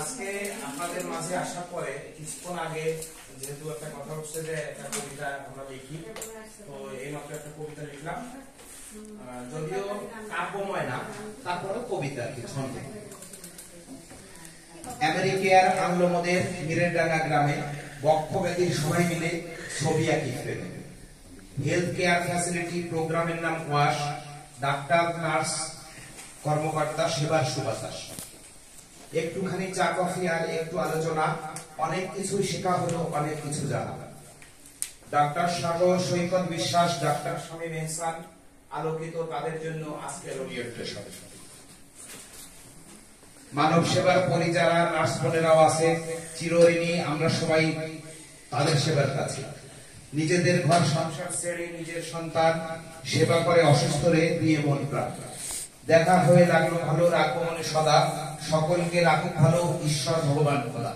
আজকে আপনাদের মাঝে আসার পরে কিছুক্ষণ আগে যেহেতু একটা কথা হচ্ছে যে একটা কবিতা আমরা লিখি, তো এই মাত্র একটা কবিতা লিখলাম, যদিও কাব্যময় না, তারপরেও কবিতা আর কি, ছন্দ। আমেরিকার আংলোমদের মিরেন্ডাঙ্গা গ্রামে বক্ষব্যাধির সবাই মিলে ছবি আঁকি ফেলে। হেলথ কেয়ার ফ্যাসিলিটি প্রোগ্রামের নাম ওয়াশ, ডাক্তার নার্স কর্মকর্তা সেবার সুবাতাস। একটুখানি চা কফি আর একটু আলোচনা, অনেক কিছু শেখা হলো, অনেক কিছু জানা। ডাক্তার সাগর সৈকত বিশ্বাস, ডাক্তার শামীম এহসান আলোকিত তাদের জন্য আজকে ওরিয়েন্টেশন। মানব সেবার পরিচারা নার্স বোনেরাও আছে চিরঋণী আমরা সবাই তাদের সেবার কাছে। নিজেদের ঘর সংসার ছেড়ে নিজের সন্তান সেবা করে অসুস্থ রে দিয়ে মন প্রাণ। দেখা হয়ে লাগলো ভালো, রাখবো মনে সদা, সকলকে রাখুক ভালো ঈশ্বর ভগবান খোদা।